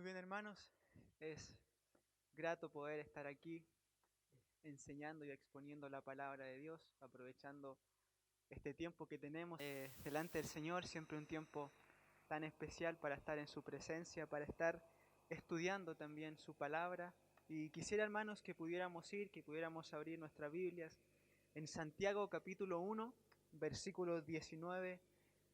Muy bien, hermanos, es grato poder estar aquí enseñando y exponiendo la palabra de Dios, aprovechando este tiempo que tenemos delante del Señor, siempre un tiempo tan especial para estar en su presencia, para estar estudiando también su palabra. Y quisiera, hermanos, que pudiéramos abrir nuestras Biblias en Santiago capítulo 1, versículos 19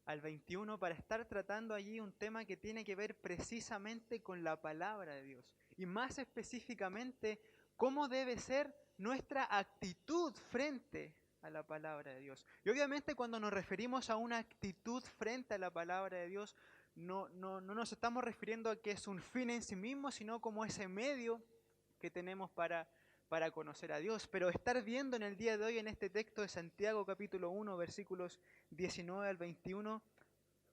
al 21, para estar tratando allí un tema que tiene que ver precisamente con la palabra de Dios. Y más específicamente, cómo debe ser nuestra actitud frente a la palabra de Dios. Y obviamente cuando nos referimos a una actitud frente a la palabra de Dios, no nos estamos refiriendo a que es un fin en sí mismo, sino como ese medio que tenemos para conocer a Dios. Pero estar viendo en el día de hoy en este texto de Santiago capítulo 1, versículos 19 al 21,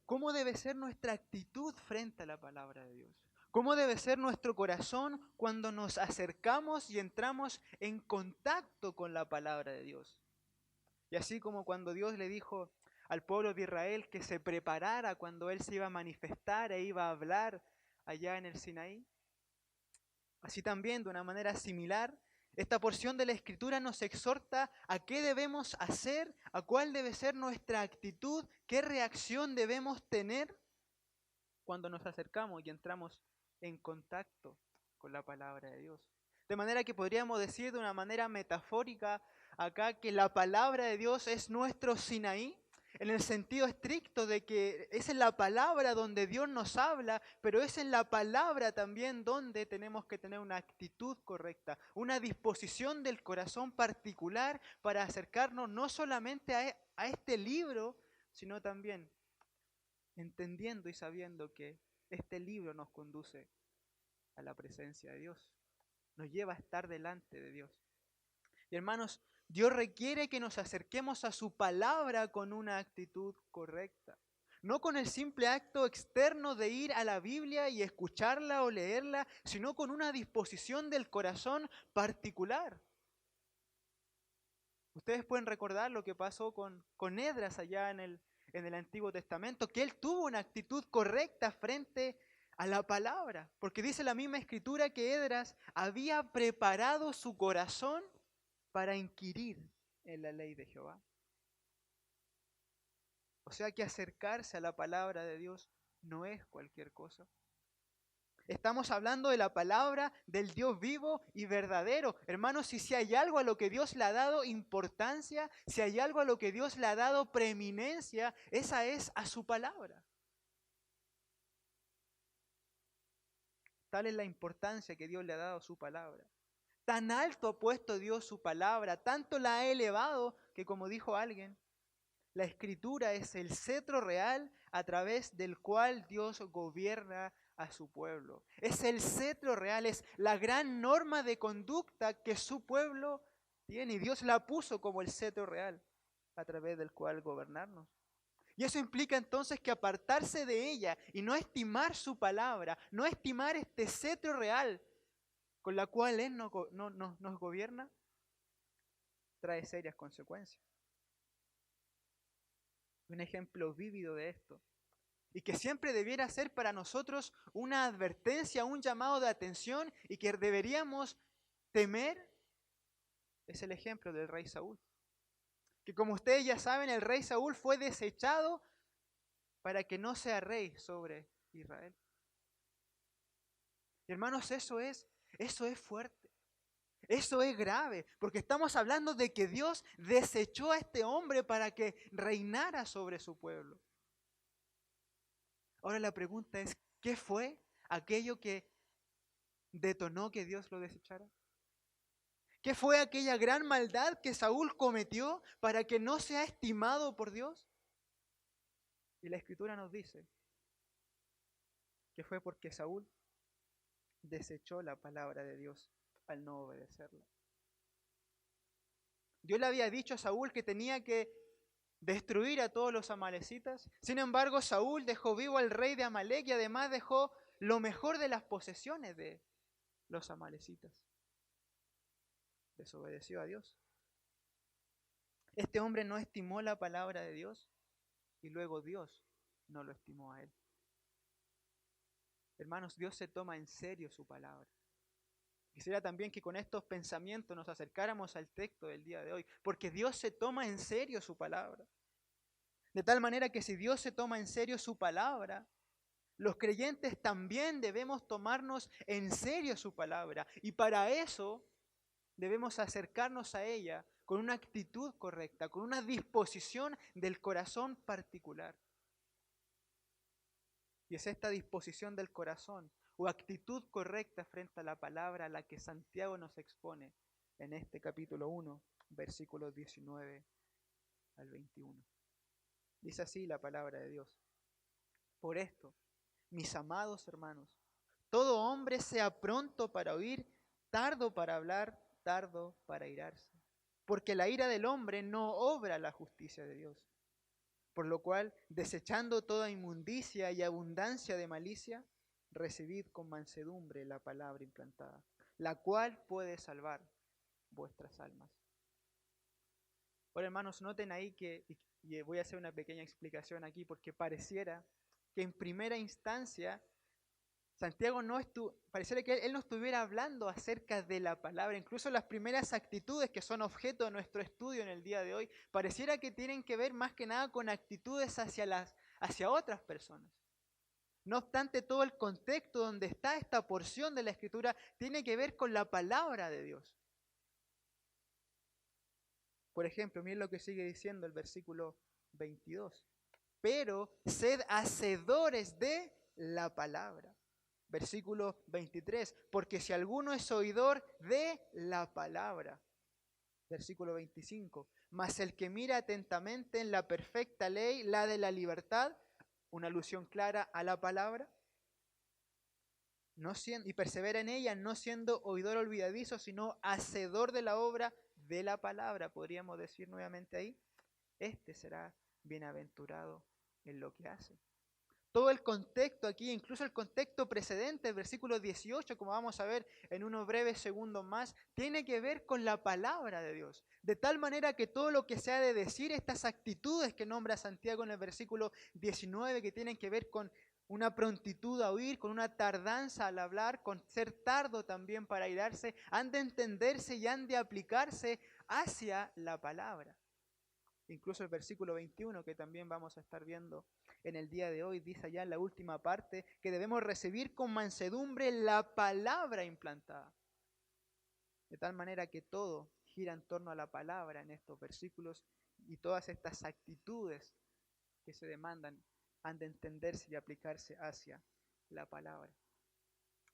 cómo debe ser nuestra actitud frente a la palabra de Dios. ¿Cómo debe ser nuestro corazón cuando nos acercamos y entramos en contacto con la palabra de Dios? Y así como cuando Dios le dijo al pueblo de Israel que se preparara cuando Él se iba a manifestar e iba a hablar allá en el Sinaí, así también, de una manera similar, esta porción de la Escritura nos exhorta a qué debemos hacer, a cuál debe ser nuestra actitud, qué reacción debemos tener cuando nos acercamos y entramos en contacto con la palabra de Dios. De manera que podríamos decir de una manera metafórica acá que la palabra de Dios es nuestro Sinaí, en el sentido estricto de que es en la palabra donde Dios nos habla, pero es en la palabra también donde tenemos que tener una actitud correcta, una disposición del corazón particular para acercarnos no solamente a este libro, sino también entendiendo y sabiendo que este libro nos conduce a la presencia de Dios, nos lleva a estar delante de Dios. Y hermanos, Dios requiere que nos acerquemos a su palabra con una actitud correcta. No con el simple acto externo de ir a la Biblia y escucharla o leerla, sino con una disposición del corazón particular. Ustedes pueden recordar lo que pasó con Esdras allá en el Antiguo Testamento, que él tuvo una actitud correcta frente a la palabra, porque dice la misma Escritura que Esdras había preparado su corazón para inquirir en la ley de Jehová. O sea que acercarse a la palabra de Dios no es cualquier cosa. Estamos hablando de la palabra del Dios vivo y verdadero. Hermanos, si hay algo a lo que Dios le ha dado importancia, si hay algo a lo que Dios le ha dado preeminencia, esa es a su palabra. Tal es la importancia que Dios le ha dado a su palabra. Tan alto ha puesto Dios su palabra, tanto la ha elevado que, como dijo alguien, la Escritura es el cetro real a través del cual Dios gobierna a su pueblo. Es el cetro real, es la gran norma de conducta que su pueblo tiene. Y Dios la puso como el cetro real a través del cual gobernarnos. Y eso implica entonces que apartarse de ella y no estimar su palabra, no estimar este cetro real con la cual Él nos gobierna, trae serias consecuencias. Un ejemplo vívido de esto, y que siempre debiera ser para nosotros una advertencia, un llamado de atención, y que deberíamos temer, es el ejemplo del rey Saúl. Que como ustedes ya saben, el rey Saúl fue desechado para que no sea rey sobre Israel. Y hermanos, eso es fuerte. Eso es grave, porque estamos hablando de que Dios desechó a este hombre para que reinara sobre su pueblo. Ahora la pregunta es, ¿qué fue aquello que detonó que Dios lo desechara? ¿Qué fue aquella gran maldad que Saúl cometió para que no sea estimado por Dios? Y la Escritura nos dice que fue porque Saúl desechó la palabra de Dios al no obedecerla. Dios le había dicho a Saúl que tenía que destruir a todos los amalecitas. Sin embargo, Saúl dejó vivo al rey de Amalec y además dejó lo mejor de las posesiones de los amalecitas. Desobedeció a Dios. Este hombre no estimó la palabra de Dios y luego Dios no lo estimó a él. Hermanos, Dios se toma en serio su palabra. Quisiera también que con estos pensamientos nos acercáramos al texto del día de hoy, porque Dios se toma en serio su palabra. De tal manera que si Dios se toma en serio su palabra, los creyentes también debemos tomarnos en serio su palabra. Y para eso debemos acercarnos a ella con una actitud correcta, con una disposición del corazón particular. Y es esta disposición del corazón o actitud correcta frente a la palabra a la que Santiago nos expone en este capítulo 1, versículos 19 al 21. Dice así la palabra de Dios. Por esto, mis amados hermanos, todo hombre sea pronto para oír, tardo para hablar, tardo para irarse. Porque la ira del hombre no obra la justicia de Dios. Por lo cual, desechando toda inmundicia y abundancia de malicia, recibid con mansedumbre la palabra implantada, la cual puede salvar vuestras almas. Ahora, hermanos, noten ahí que, y voy a hacer una pequeña explicación aquí, porque pareciera que en primera instancia Santiago pareciera que él no estuviera hablando acerca de la palabra. Incluso las primeras actitudes que son objeto de nuestro estudio en el día de hoy, pareciera que tienen que ver más que nada con actitudes hacia otras personas. No obstante, todo el contexto donde está esta porción de la Escritura tiene que ver con la palabra de Dios. Por ejemplo, miren lo que sigue diciendo el versículo 22. Pero sed hacedores de la palabra. Versículo 23, porque si alguno es oidor de la palabra. Versículo 25, mas el que mira atentamente en la perfecta ley, la de la libertad, una alusión clara a la palabra, y persevera en ella, no siendo oidor olvidadizo, sino hacedor de la obra de la palabra, podríamos decir nuevamente ahí, este será bienaventurado en lo que hace. Todo el contexto aquí, incluso el contexto precedente, el versículo 18, como vamos a ver en unos breves segundos más, tiene que ver con la palabra de Dios. De tal manera que todo lo que se ha de decir, estas actitudes que nombra Santiago en el versículo 19, que tienen que ver con una prontitud a oír, con una tardanza al hablar, con ser tardo también para irarse, han de entenderse y han de aplicarse hacia la palabra. Incluso el versículo 21, que también vamos a estar viendo en el día de hoy, dice allá en la última parte que debemos recibir con mansedumbre la palabra implantada. De tal manera que todo gira en torno a la palabra en estos versículos y todas estas actitudes que se demandan han de entenderse y aplicarse hacia la palabra.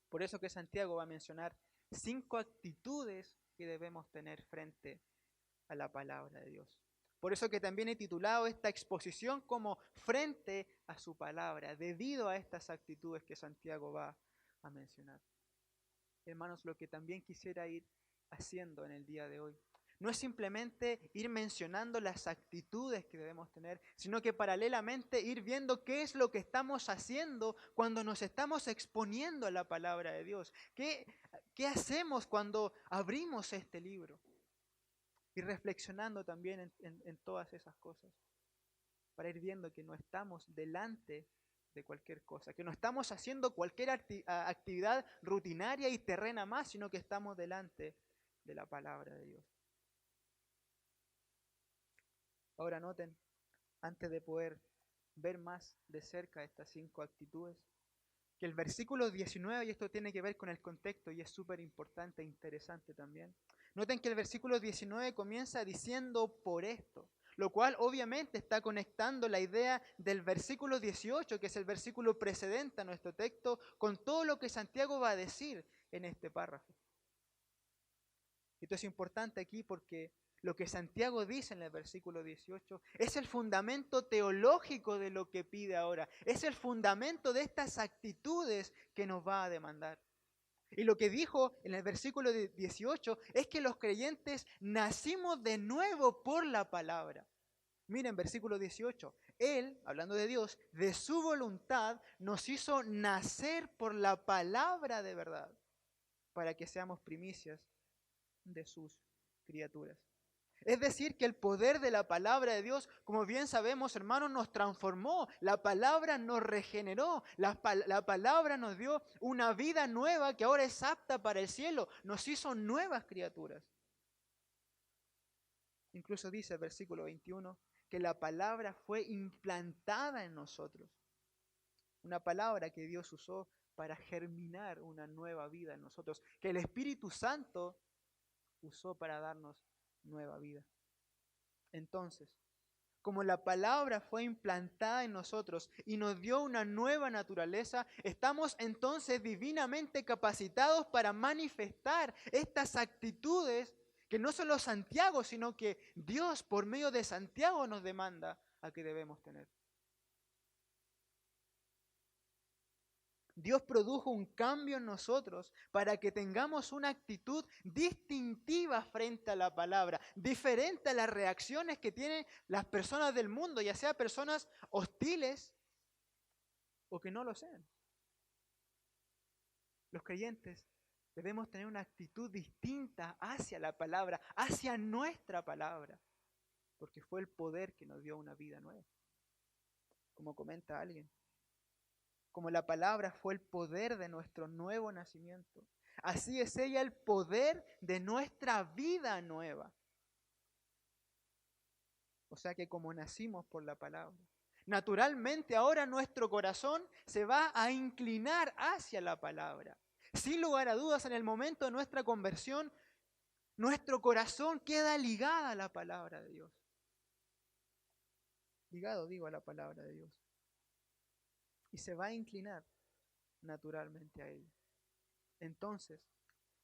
Por eso que Santiago va a mencionar 5 actitudes que debemos tener frente a la palabra de Dios. Por eso que también he titulado esta exposición como frente a su palabra, debido a estas actitudes que Santiago va a mencionar. Hermanos, lo que también quisiera ir haciendo en el día de hoy, no es simplemente ir mencionando las actitudes que debemos tener, sino que paralelamente ir viendo qué es lo que estamos haciendo cuando nos estamos exponiendo a la palabra de Dios. ¿Qué hacemos cuando abrimos este libro? Y reflexionando también en todas esas cosas, para ir viendo que no estamos delante de cualquier cosa, que no estamos haciendo cualquier actividad rutinaria y terrena más, sino que estamos delante de la palabra de Dios. Ahora noten, antes de poder ver más de cerca estas 5 actitudes, que el versículo 19, y esto tiene que ver con el contexto y es súper importante e interesante también, noten que el versículo 19 comienza diciendo por esto, lo cual obviamente está conectando la idea del versículo 18, que es el versículo precedente a nuestro texto, con todo lo que Santiago va a decir en este párrafo. Esto es importante aquí porque lo que Santiago dice en el versículo 18 es el fundamento teológico de lo que pide ahora, es el fundamento de estas actitudes que nos va a demandar. Y lo que dijo en el versículo 18 es que los creyentes nacimos de nuevo por la palabra. Miren, versículo 18, Él, hablando de Dios, de su voluntad nos hizo nacer por la palabra de verdad, para que seamos primicias de sus criaturas. Es decir, que el poder de la palabra de Dios, como bien sabemos, hermanos, nos transformó. La palabra nos regeneró. La palabra nos dio una vida nueva que ahora es apta para el cielo. Nos hizo nuevas criaturas. Incluso dice el versículo 21 que la palabra fue implantada en nosotros. Una palabra que Dios usó para germinar una nueva vida en nosotros. Que el Espíritu Santo usó para darnos nueva vida. Entonces, como la palabra fue implantada en nosotros y nos dio una nueva naturaleza, estamos entonces divinamente capacitados para manifestar estas actitudes que no solo Santiago, sino que Dios por medio de Santiago nos demanda a que debemos tener. Dios produjo un cambio en nosotros para que tengamos una actitud distintiva frente a la palabra, diferente a las reacciones que tienen las personas del mundo, ya sea personas hostiles o que no lo sean. Los creyentes debemos tener una actitud distinta hacia la palabra, hacia nuestra palabra, porque fue el poder que nos dio una vida nueva. Como comenta alguien, como la palabra fue el poder de nuestro nuevo nacimiento, así es ella el poder de nuestra vida nueva. O sea que como nacimos por la palabra, naturalmente ahora nuestro corazón se va a inclinar hacia la palabra. Sin lugar a dudas, en el momento de nuestra conversión, nuestro corazón queda ligado a la palabra de Dios. Ligado, digo, a la palabra de Dios. Y se va a inclinar naturalmente a ella. Entonces,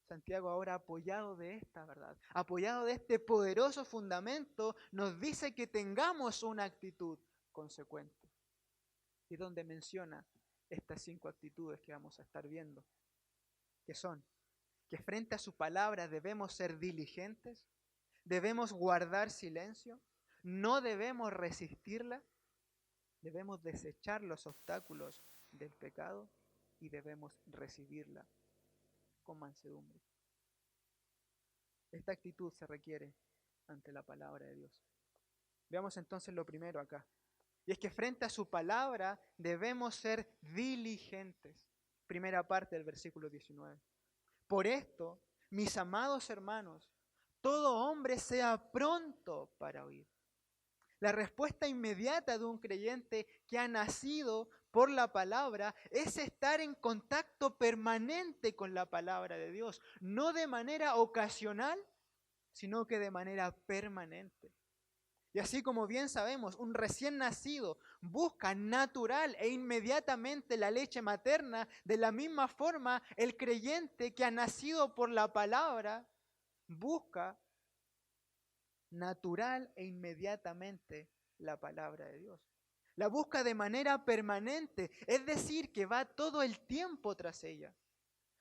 Santiago ahora, apoyado de esta verdad, apoyado de este poderoso fundamento, nos dice que tengamos una actitud consecuente. Y donde menciona estas 5 actitudes que vamos a estar viendo, que son que frente a su palabra debemos ser diligentes, debemos guardar silencio, no debemos resistirla, debemos desechar los obstáculos del pecado y debemos recibirla con mansedumbre. Esta actitud se requiere ante la palabra de Dios. Veamos entonces lo primero acá. Y es que frente a su palabra debemos ser diligentes. Primera parte del versículo 19. Por esto, mis amados hermanos, todo hombre sea pronto para oír. La respuesta inmediata de un creyente que ha nacido por la palabra es estar en contacto permanente con la palabra de Dios, no de manera ocasional, sino que de manera permanente. Y así como bien sabemos, un recién nacido busca natural e inmediatamente la leche materna, de la misma forma el creyente que ha nacido por la palabra busca natural e inmediatamente la palabra de Dios. La busca de manera permanente, es decir, que va todo el tiempo tras ella.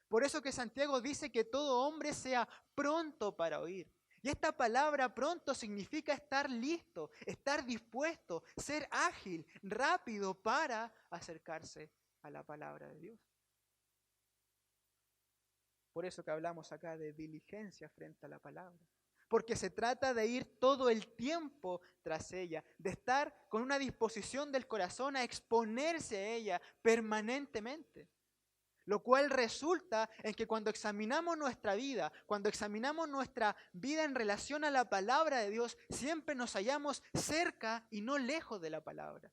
Por eso que Santiago dice que todo hombre sea pronto para oír. Y esta palabra pronto significa estar listo, estar dispuesto, ser ágil, rápido para acercarse a la palabra de Dios. Por eso que hablamos acá de diligencia frente a la palabra. Porque se trata de ir todo el tiempo tras ella, de estar con una disposición del corazón a exponerse a ella permanentemente. Lo cual resulta en que cuando examinamos nuestra vida, cuando examinamos nuestra vida en relación a la palabra de Dios, siempre nos hallamos cerca y no lejos de la palabra.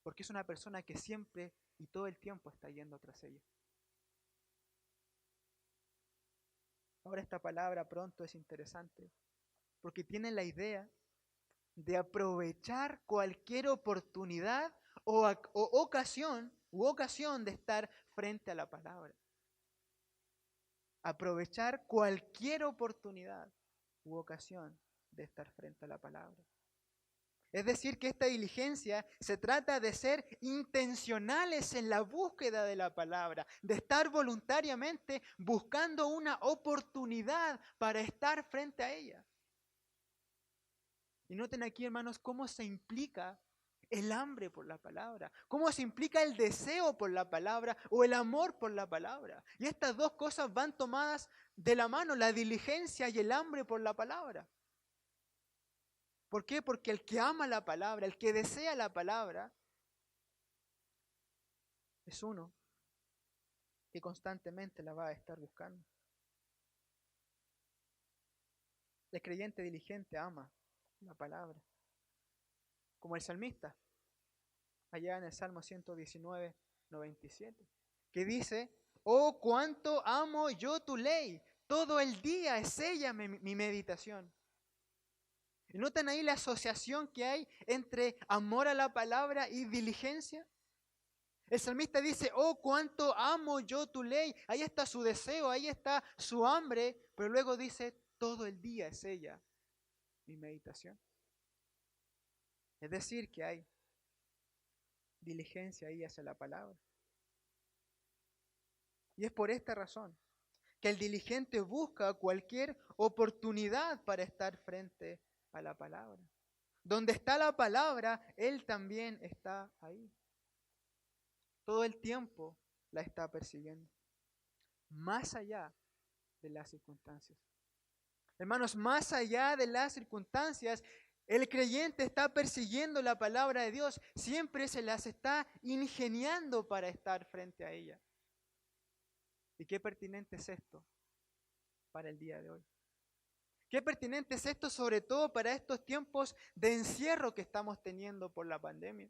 Porque es una persona que siempre y todo el tiempo está yendo tras ella. Ahora esta palabra pronto es interesante, porque tiene la idea de aprovechar cualquier oportunidad o ocasión de estar frente a la palabra. Aprovechar cualquier oportunidad u ocasión de estar frente a la palabra. Es decir, que esta diligencia se trata de ser intencionales en la búsqueda de la palabra, de estar voluntariamente buscando una oportunidad para estar frente a ella. Y noten aquí, hermanos, cómo se implica el hambre por la palabra, cómo se implica el deseo por la palabra o el amor por la palabra. Y estas dos cosas van tomadas de la mano, la diligencia y el hambre por la palabra. ¿Por qué? Porque el que ama la palabra, el que desea la palabra, es uno que constantemente la va a estar buscando. El creyente diligente ama la palabra. Como el salmista, allá en el Salmo 119, 97, que dice: oh, cuánto amo yo tu ley, todo el día es ella mi meditación. ¿Y notan ahí la asociación que hay entre amor a la palabra y diligencia? El salmista dice: oh, cuánto amo yo tu ley. Ahí está su deseo, ahí está su hambre, pero luego dice: todo el día es ella mi meditación. Es decir, que hay diligencia ahí hacia la palabra. Y es por esta razón que el diligente busca cualquier oportunidad para estar frente a la palabra. Donde está la palabra, él también está ahí. Todo el tiempo la está persiguiendo, más allá de las circunstancias. Hermanos, más allá de las circunstancias, el creyente está persiguiendo la palabra de Dios, siempre se las está ingeniando para estar frente a ella. ¿Y qué pertinente es esto para el día de hoy? Qué pertinente es esto sobre todo para estos tiempos de encierro que estamos teniendo por la pandemia,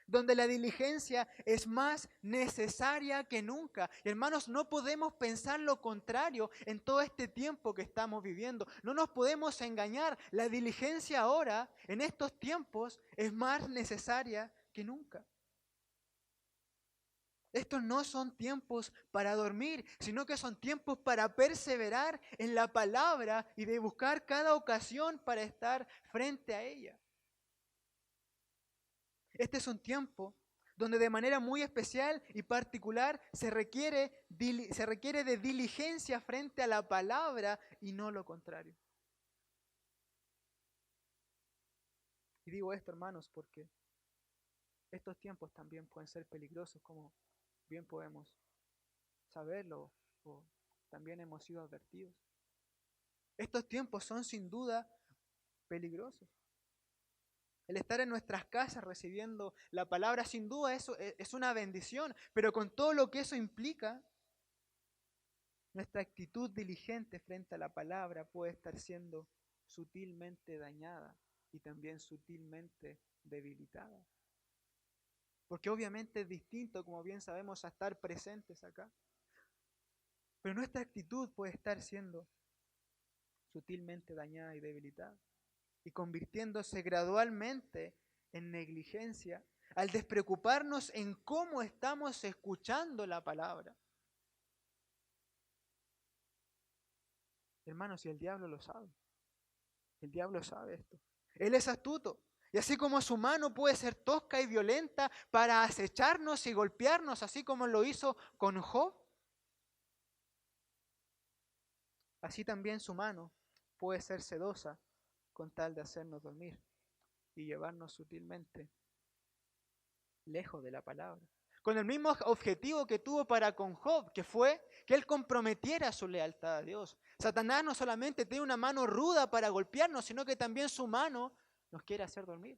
donde la diligencia es más necesaria que nunca. Y hermanos, no podemos pensar lo contrario en todo este tiempo que estamos viviendo. No nos podemos engañar. La diligencia ahora, en estos tiempos, es más necesaria que nunca. Estos no son tiempos para dormir, sino que son tiempos para perseverar en la palabra y de buscar cada ocasión para estar frente a ella. Este es un tiempo donde de manera muy especial y particular se requiere de diligencia frente a la palabra y no lo contrario. Y digo esto, hermanos, porque estos tiempos también pueden ser peligrosos, como bien podemos saberlo o también hemos sido advertidos. Estos tiempos son sin duda peligrosos. El estar en nuestras casas recibiendo la palabra, sin duda eso es una bendición, pero con todo lo que eso implica, nuestra actitud diligente frente a la palabra puede estar siendo sutilmente dañada y también sutilmente debilitada. Porque obviamente es distinto, como bien sabemos, a estar presentes acá. Pero nuestra actitud puede estar siendo sutilmente dañada y debilitada, y convirtiéndose gradualmente en negligencia al despreocuparnos en cómo estamos escuchando la palabra. Hermanos, y el diablo lo sabe. El diablo sabe esto. Él es astuto. Y así como su mano puede ser tosca y violenta para acecharnos y golpearnos, así como lo hizo con Job, así también su mano puede ser sedosa con tal de hacernos dormir y llevarnos sutilmente lejos de la palabra. Con el mismo objetivo que tuvo para con Job, que fue que él comprometiera su lealtad a Dios. Satanás no solamente tiene una mano ruda para golpearnos, sino que también su mano nos quiere hacer dormir.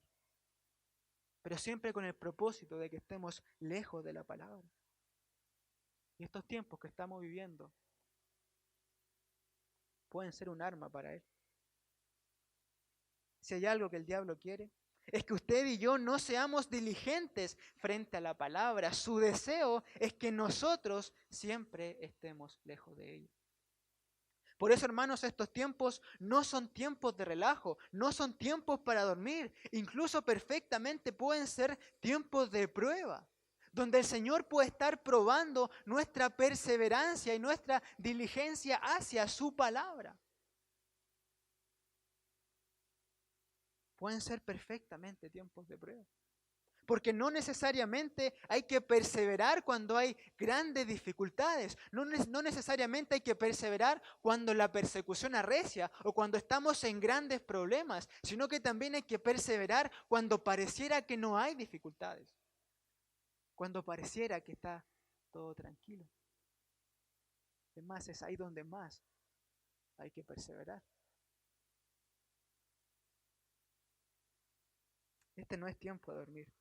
Pero siempre con el propósito de que estemos lejos de la palabra. Y estos tiempos que estamos viviendo pueden ser un arma para él. Si hay algo que el diablo quiere, es que usted y yo no seamos diligentes frente a la palabra. Su deseo es que nosotros siempre estemos lejos de ella. Por eso, hermanos, estos tiempos no son tiempos de relajo, no son tiempos para dormir, incluso perfectamente pueden ser tiempos de prueba, donde el Señor puede estar probando nuestra perseverancia y nuestra diligencia hacia su palabra. Pueden ser perfectamente tiempos de prueba. Porque no necesariamente hay que perseverar cuando hay grandes dificultades. No necesariamente hay que perseverar cuando la persecución arrecia o cuando estamos en grandes problemas, sino que también hay que perseverar cuando pareciera que no hay dificultades. Cuando pareciera que está todo tranquilo. Además, es ahí donde más hay que perseverar. Este no es tiempo de dormir.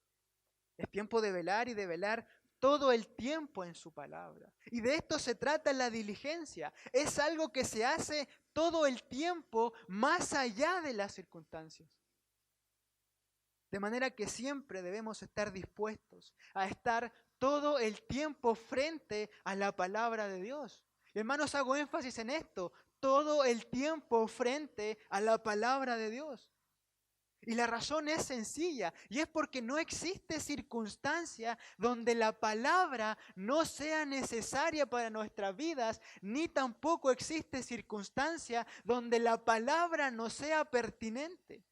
Es tiempo de velar y de velar todo el tiempo en su palabra. Y de esto se trata la diligencia. Es algo que se hace todo el tiempo más allá de las circunstancias. De manera que siempre debemos estar dispuestos a estar todo el tiempo frente a la palabra de Dios. Hermanos, hago énfasis en esto. Todo el tiempo frente a la palabra de Dios. Y la razón es sencilla, y es porque no existe circunstancia donde la palabra no sea necesaria para nuestras vidas, ni tampoco existe circunstancia donde la palabra no sea pertinente.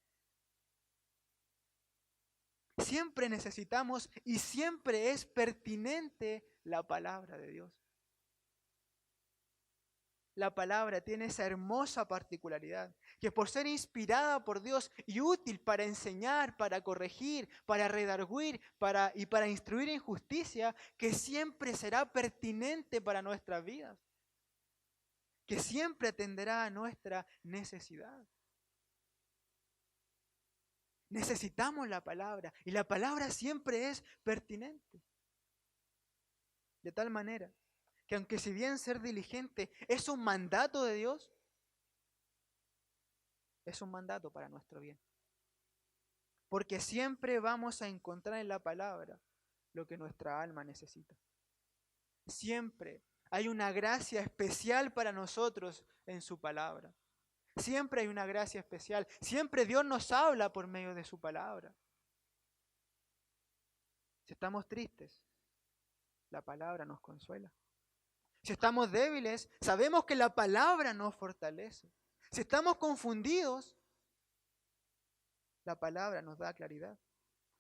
Siempre necesitamos y siempre es pertinente la palabra de Dios. La palabra tiene esa hermosa particularidad, que por ser inspirada por Dios y útil para enseñar, para corregir, para redarguir y para instruir en justicia, que siempre será pertinente para nuestras vidas, que siempre atenderá a nuestra necesidad. Necesitamos la palabra y la palabra siempre es pertinente. De tal manera que aunque si bien ser diligente es un mandato de Dios, es un mandato para nuestro bien. Porque siempre vamos a encontrar en la palabra lo que nuestra alma necesita. Siempre hay una gracia especial para nosotros en su palabra. Siempre hay una gracia especial. Siempre Dios nos habla por medio de su palabra. Si estamos tristes, la palabra nos consuela. Si estamos débiles, sabemos que la palabra nos fortalece. Si estamos confundidos, la palabra nos da claridad.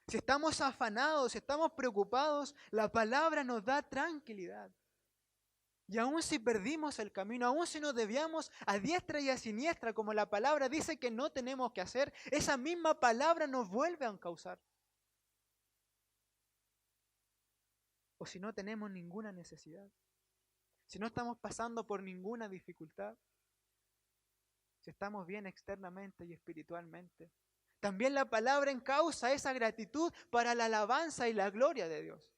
Si estamos afanados, si estamos preocupados, la palabra nos da tranquilidad. Y aun si perdimos el camino, aun si nos desviamos a diestra y a siniestra, como la palabra dice que no tenemos que hacer, esa misma palabra nos vuelve a encauzar. O si no tenemos ninguna necesidad, si no estamos pasando por ninguna dificultad, si estamos bien externamente y espiritualmente, también la palabra encausa esa gratitud para la alabanza y la gloria de Dios.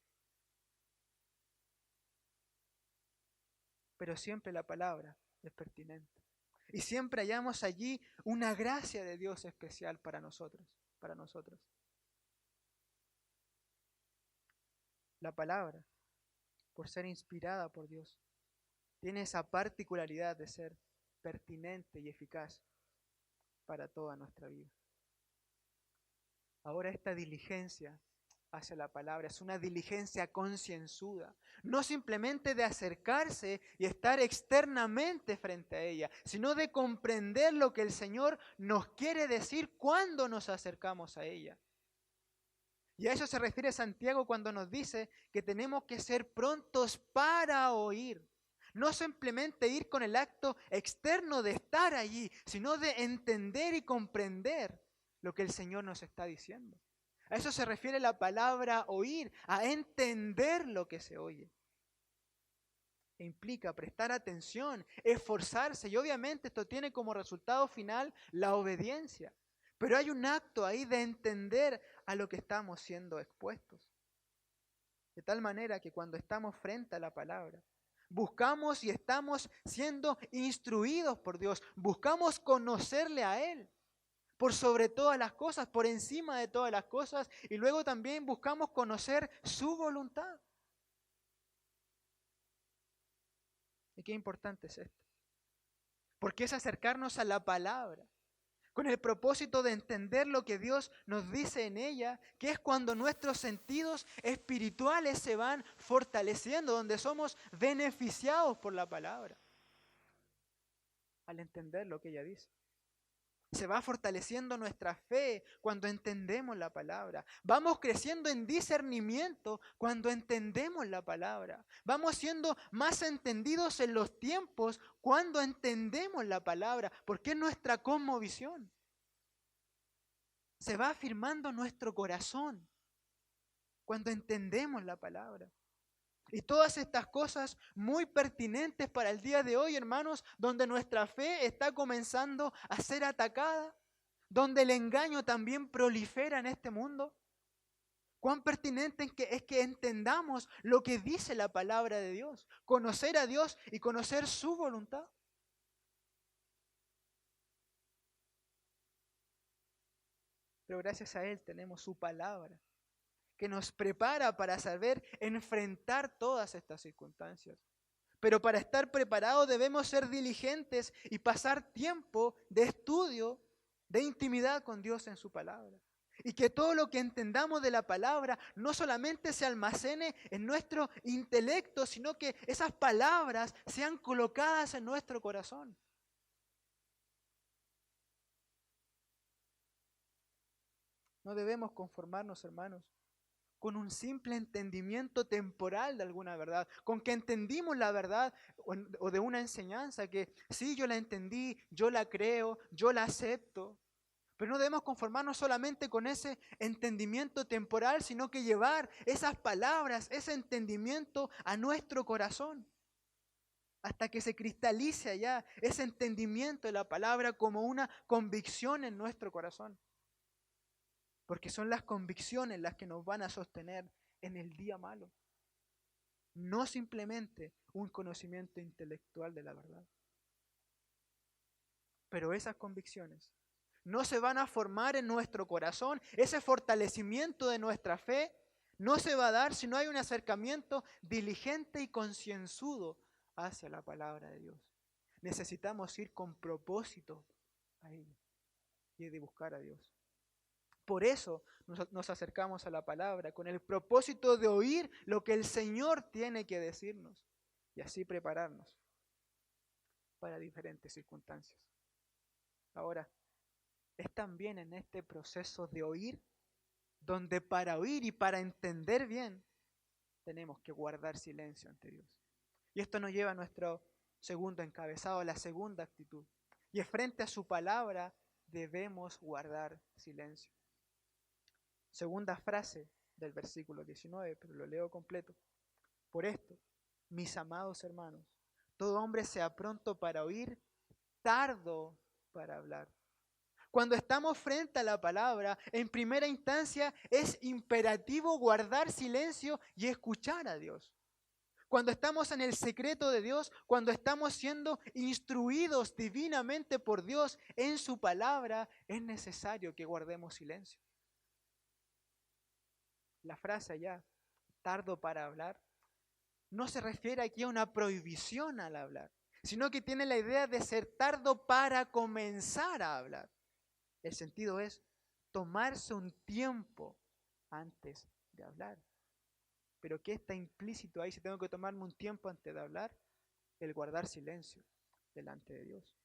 Pero siempre la palabra es pertinente. Y siempre hallamos allí una gracia de Dios especial para nosotros. La palabra, por ser inspirada por Dios, tiene esa particularidad de ser pertinente y eficaz para toda nuestra vida. Ahora esta diligencia hacia la palabra es una diligencia concienzuda, no simplemente de acercarse y estar externamente frente a ella, sino de comprender lo que el Señor nos quiere decir cuando nos acercamos a ella. Y a eso se refiere Santiago cuando nos dice que tenemos que ser prontos para oír. No simplemente ir con el acto externo de estar allí, sino de entender y comprender lo que el Señor nos está diciendo. A eso se refiere la palabra oír, a entender lo que se oye. E implica prestar atención, esforzarse, y obviamente esto tiene como resultado final la obediencia. Pero hay un acto ahí de entender a lo que estamos siendo expuestos. De tal manera que cuando estamos frente a la palabra, buscamos y estamos siendo instruidos por Dios, buscamos conocerle a Él. Por sobre todas las cosas, por encima de todas las cosas, y luego también buscamos conocer su voluntad. ¿Y qué importante es esto? Porque es acercarnos a la palabra, con el propósito de entender lo que Dios nos dice en ella, que es cuando nuestros sentidos espirituales se van fortaleciendo, donde somos beneficiados por la palabra, al entender lo que ella dice. Se va fortaleciendo nuestra fe cuando entendemos la palabra. Vamos creciendo en discernimiento cuando entendemos la palabra. Vamos siendo más entendidos en los tiempos cuando entendemos la palabra, porque es nuestra cosmovisión. Se va afirmando nuestro corazón cuando entendemos la palabra. Y todas estas cosas muy pertinentes para el día de hoy, hermanos, donde nuestra fe está comenzando a ser atacada, donde el engaño también prolifera en este mundo. Cuán pertinente es que entendamos lo que dice la palabra de Dios, conocer a Dios y conocer su voluntad. Pero gracias a Él tenemos su palabra, que nos prepara para saber enfrentar todas estas circunstancias. Pero para estar preparados debemos ser diligentes y pasar tiempo de estudio, de intimidad con Dios en su palabra. Y que todo lo que entendamos de la palabra no solamente se almacene en nuestro intelecto, sino que esas palabras sean colocadas en nuestro corazón. No debemos conformarnos, hermanos, con un simple entendimiento temporal de alguna verdad, con que entendimos la verdad o de una enseñanza que sí, yo la entendí, yo la creo, yo la acepto. Pero no debemos conformarnos solamente con ese entendimiento temporal, sino que llevar esas palabras, ese entendimiento a nuestro corazón, hasta que se cristalice allá ese entendimiento de la palabra como una convicción en nuestro corazón. Porque son las convicciones las que nos van a sostener en el día malo. No simplemente un conocimiento intelectual de la verdad. Pero esas convicciones no se van a formar en nuestro corazón. Ese fortalecimiento de nuestra fe no se va a dar si no hay un acercamiento diligente y concienzudo hacia la palabra de Dios. Necesitamos ir con propósito a ella y de buscar a Dios. Por eso nos acercamos a la palabra, con el propósito de oír lo que el Señor tiene que decirnos y así prepararnos para diferentes circunstancias. Ahora, es también en este proceso de oír, donde para oír y para entender bien, tenemos que guardar silencio ante Dios. Y esto nos lleva a nuestro segundo encabezado, la segunda actitud. Y es frente a su palabra debemos guardar silencio. Segunda frase del versículo 19, pero lo leo completo. Por esto, mis amados hermanos, todo hombre sea pronto para oír, tardo para hablar. Cuando estamos frente a la palabra, en primera instancia es imperativo guardar silencio y escuchar a Dios. Cuando estamos en el secreto de Dios, cuando estamos siendo instruidos divinamente por Dios en su palabra, es necesario que guardemos silencio. La frase allá, tardo para hablar, no se refiere aquí a una prohibición al hablar, sino que tiene la idea de ser tardo para comenzar a hablar. El sentido es tomarse un tiempo antes de hablar. Pero ¿qué está implícito ahí si tengo que tomarme un tiempo antes de hablar? El guardar silencio delante de Dios.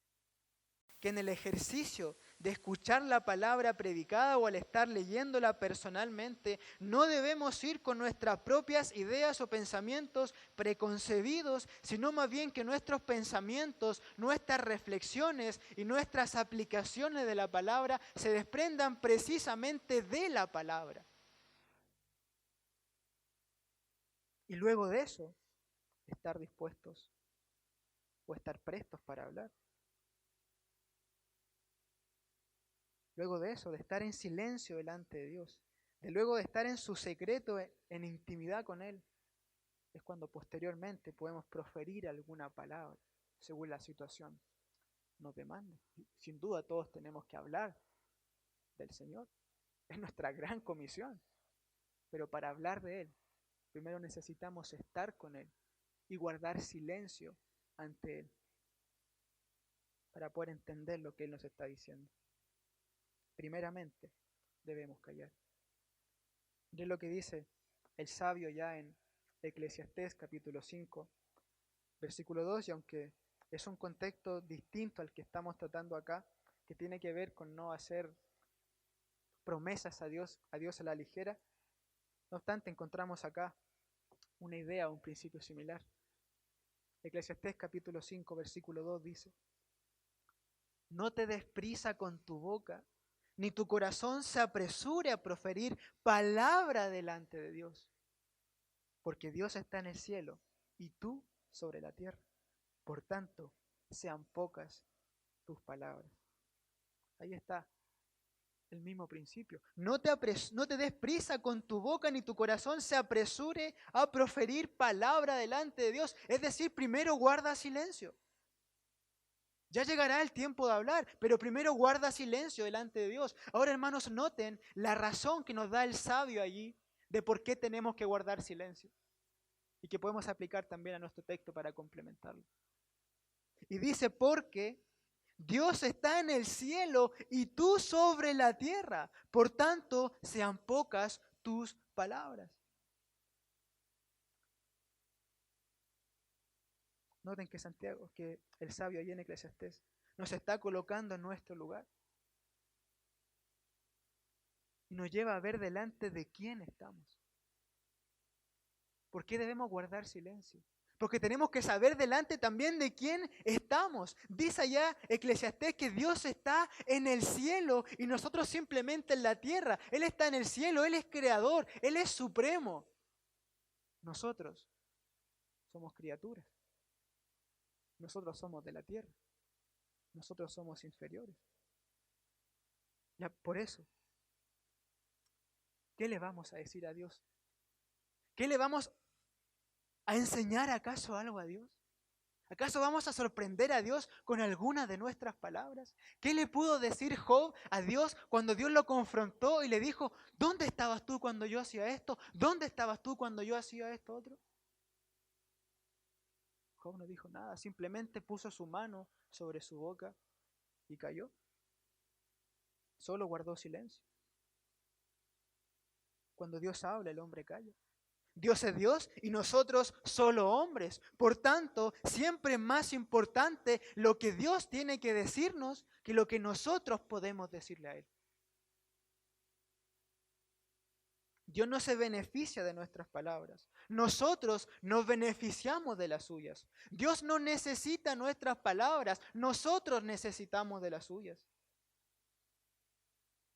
Que en el ejercicio de escuchar la palabra predicada o al estar leyéndola personalmente, no debemos ir con nuestras propias ideas o pensamientos preconcebidos, sino más bien que nuestros pensamientos, nuestras reflexiones y nuestras aplicaciones de la palabra se desprendan precisamente de la palabra. Y luego de eso, estar dispuestos o estar prestos para hablar. Luego de eso, de estar en silencio delante de Dios, de luego de estar en su secreto, en intimidad con Él, es cuando posteriormente podemos proferir alguna palabra, según la situación nos demanda. Sin duda todos tenemos que hablar del Señor, es nuestra gran comisión, pero para hablar de Él, primero necesitamos estar con Él y guardar silencio ante Él, para poder entender lo que Él nos está diciendo. Primeramente, debemos callar. Miren lo que dice el sabio ya en Eclesiastés capítulo 5, versículo 2, y aunque es un contexto distinto al que estamos tratando acá, que tiene que ver con no hacer promesas a Dios a la ligera. No obstante, encontramos acá una idea, un principio similar. Eclesiastés capítulo 5, versículo 2 dice: no te des prisa con tu boca, ni tu corazón se apresure a proferir palabra delante de Dios, porque Dios está en el cielo y tú sobre la tierra. Por tanto, sean pocas tus palabras. Ahí está el mismo principio. No te des prisa con tu boca, ni tu corazón se apresure a proferir palabra delante de Dios. Es decir, primero guarda silencio. Ya llegará el tiempo de hablar, pero primero guarda silencio delante de Dios. Ahora, hermanos, noten la razón que nos da el sabio allí de por qué tenemos que guardar silencio y que podemos aplicar también a nuestro texto para complementarlo. Y dice: porque Dios está en el cielo y tú sobre la tierra, por tanto, sean pocas tus palabras. Noten que Santiago, que el sabio allí en Eclesiastés, nos está colocando en nuestro lugar. Y nos lleva a ver delante de quién estamos. ¿Por qué debemos guardar silencio? Porque tenemos que saber delante también de quién estamos. Dice allá Eclesiastés que Dios está en el cielo y nosotros simplemente en la tierra. Él está en el cielo, Él es creador, Él es supremo. Nosotros somos criaturas. Nosotros somos de la tierra. Nosotros somos inferiores. Por eso, ¿qué le vamos a decir a Dios? ¿Qué le vamos a enseñar acaso algo a Dios? ¿Acaso vamos a sorprender a Dios con alguna de nuestras palabras? ¿Qué le pudo decir Job a Dios cuando Dios lo confrontó y le dijo: ¿dónde estabas tú cuando yo hacía esto? ¿Dónde estabas tú cuando yo hacía esto otro? Job no dijo nada, simplemente puso su mano sobre su boca y cayó. Solo guardó silencio. Cuando Dios habla, el hombre calla. Dios es Dios y nosotros solo hombres. Por tanto, siempre es más importante lo que Dios tiene que decirnos que lo que nosotros podemos decirle a Él. Dios no se beneficia de nuestras palabras. Nosotros nos beneficiamos de las suyas. Dios no necesita nuestras palabras. Nosotros necesitamos de las suyas.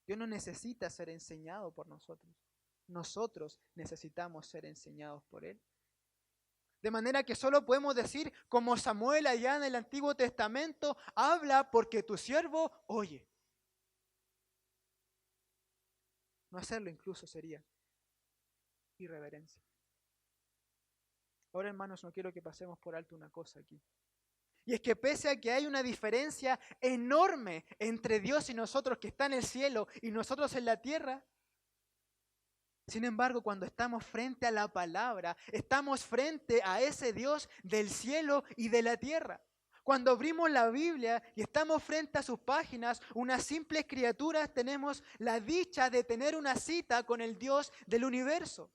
Dios no necesita ser enseñado por nosotros. Nosotros necesitamos ser enseñados por Él. De manera que solo podemos decir, como Samuel allá en el Antiguo Testamento: habla porque tu siervo oye. No hacerlo incluso sería irreverencia. Ahora, hermanos, no quiero que pasemos por alto una cosa aquí. Y es que pese a que hay una diferencia enorme entre Dios y nosotros, que está en el cielo y nosotros en la tierra, sin embargo, cuando estamos frente a la palabra, estamos frente a ese Dios del cielo y de la tierra. Cuando abrimos la Biblia y estamos frente a sus páginas, unas simples criaturas, tenemos la dicha de tener una cita con el Dios del universo.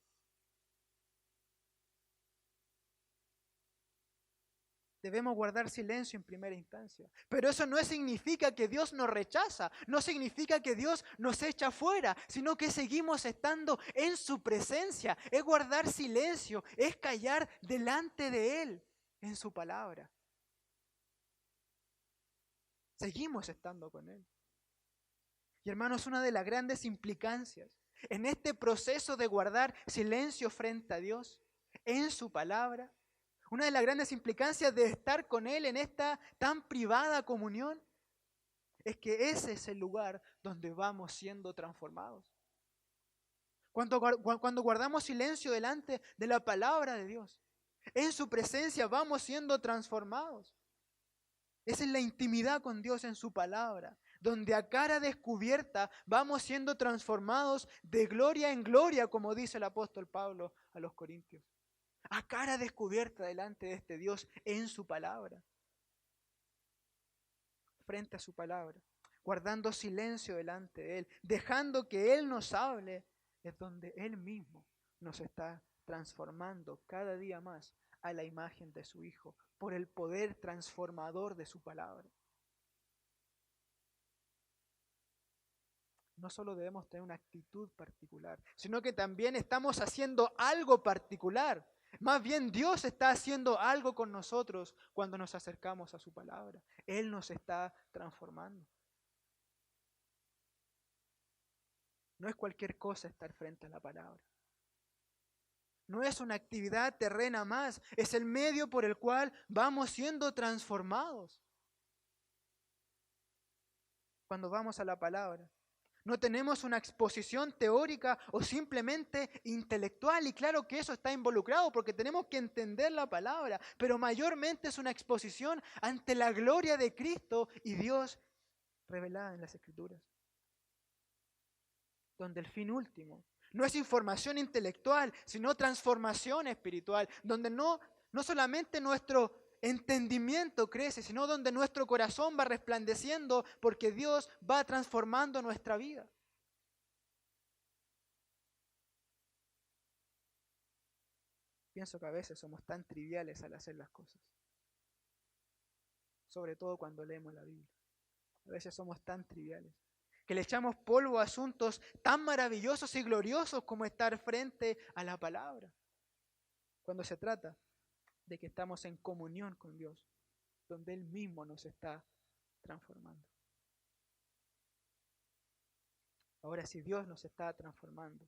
Debemos guardar silencio en primera instancia. Pero eso no significa que Dios nos rechaza, no significa que Dios nos echa fuera, sino que seguimos estando en su presencia. Es guardar silencio, es callar delante de Él en su palabra. Seguimos estando con Él. Y hermanos, una de las grandes implicancias en este proceso de guardar silencio frente a Dios, en su palabra, una de las grandes implicancias de estar con Él en esta tan privada comunión, es que ese es el lugar donde vamos siendo transformados. Cuando guardamos silencio delante de la palabra de Dios, en su presencia vamos siendo transformados. Esa es la intimidad con Dios en su palabra, donde a cara descubierta vamos siendo transformados de gloria en gloria, como dice el apóstol Pablo a los Corintios. A cara descubierta delante de este Dios en su palabra. Frente a su palabra, guardando silencio delante de Él, dejando que Él nos hable, es donde Él mismo nos está transformando cada día más a la imagen de su Hijo, por el poder transformador de su palabra. no solo debemos tener una actitud particular, sino que también estamos haciendo algo particular. Más bien Dios está haciendo algo con nosotros cuando nos acercamos a su palabra. Él nos está transformando. No es cualquier cosa estar frente a la palabra. No es una actividad terrena más, es el medio por el cual vamos siendo transformados. Cuando vamos a la palabra, no tenemos una exposición teórica o simplemente intelectual, y claro que eso está involucrado porque tenemos que entender la palabra, pero mayormente es una exposición ante la gloria de Cristo y Dios revelada en las Escrituras, donde el fin último no es información intelectual, sino transformación espiritual, donde no solamente nuestro entendimiento crece, sino donde nuestro corazón va resplandeciendo porque Dios va transformando nuestra vida. Pienso que a veces somos tan triviales al hacer las cosas, sobre todo cuando leemos la Biblia. A veces somos tan triviales que le echamos polvo a asuntos tan maravillosos y gloriosos como estar frente a la palabra, cuando se trata de que estamos en comunión con Dios, donde Él mismo nos está transformando. Ahora, si Dios nos está transformando,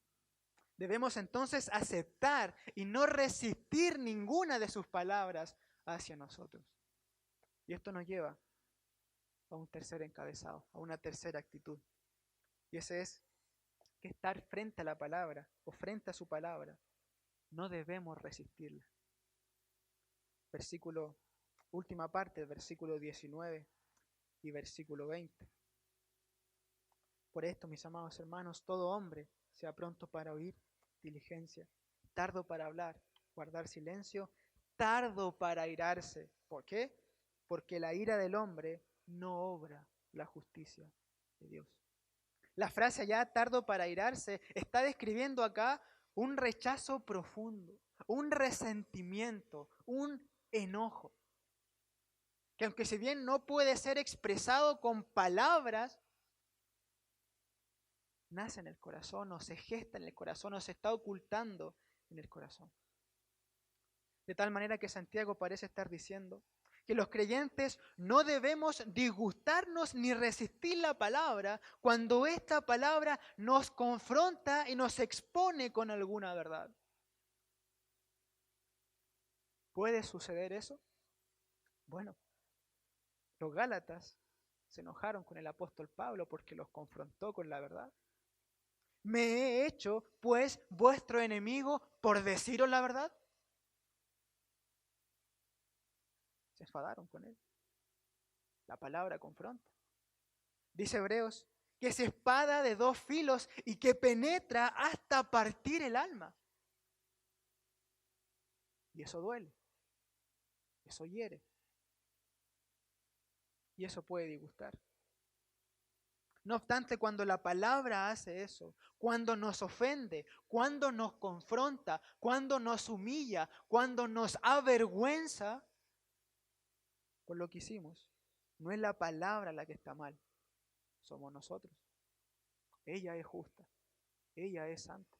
debemos entonces aceptar y no resistir ninguna de sus palabras hacia nosotros. Y esto nos lleva a un tercer encabezado, a una tercera actitud. Y ese es que estar frente a la palabra o frente a su palabra, no debemos resistirla. Última parte, versículo 19 y versículo 20. Por esto, mis amados hermanos, todo hombre sea pronto para oír, diligencia, tardo para hablar, guardar silencio, tardo para airarse. ¿Por qué? Porque la ira del hombre no obra la justicia de Dios. La frase allá, tardo para airarse, está describiendo acá un rechazo profundo, un resentimiento, un enojo, que aunque si bien no puede ser expresado con palabras, nace en el corazón o se gesta en el corazón o se está ocultando en el corazón. De tal manera que Santiago parece estar diciendo que los creyentes no debemos disgustarnos ni resistir la palabra cuando esta palabra nos confronta y nos expone con alguna verdad. ¿Puede suceder eso? Bueno, los Gálatas se enojaron con el apóstol Pablo porque los confrontó con la verdad. ¿Me he hecho, pues, vuestro enemigo por deciros la verdad? Se enfadaron con él. La palabra confronta. Dice Hebreos que es espada de dos filos y que penetra hasta partir el alma. Y eso duele. Eso hiere. Y eso puede disgustar. No obstante, cuando la palabra hace eso, cuando nos ofende, cuando nos confronta, cuando nos humilla, cuando nos avergüenza por lo que hicimos, no es la palabra la que está mal, somos nosotros. Ella es justa, ella es santa.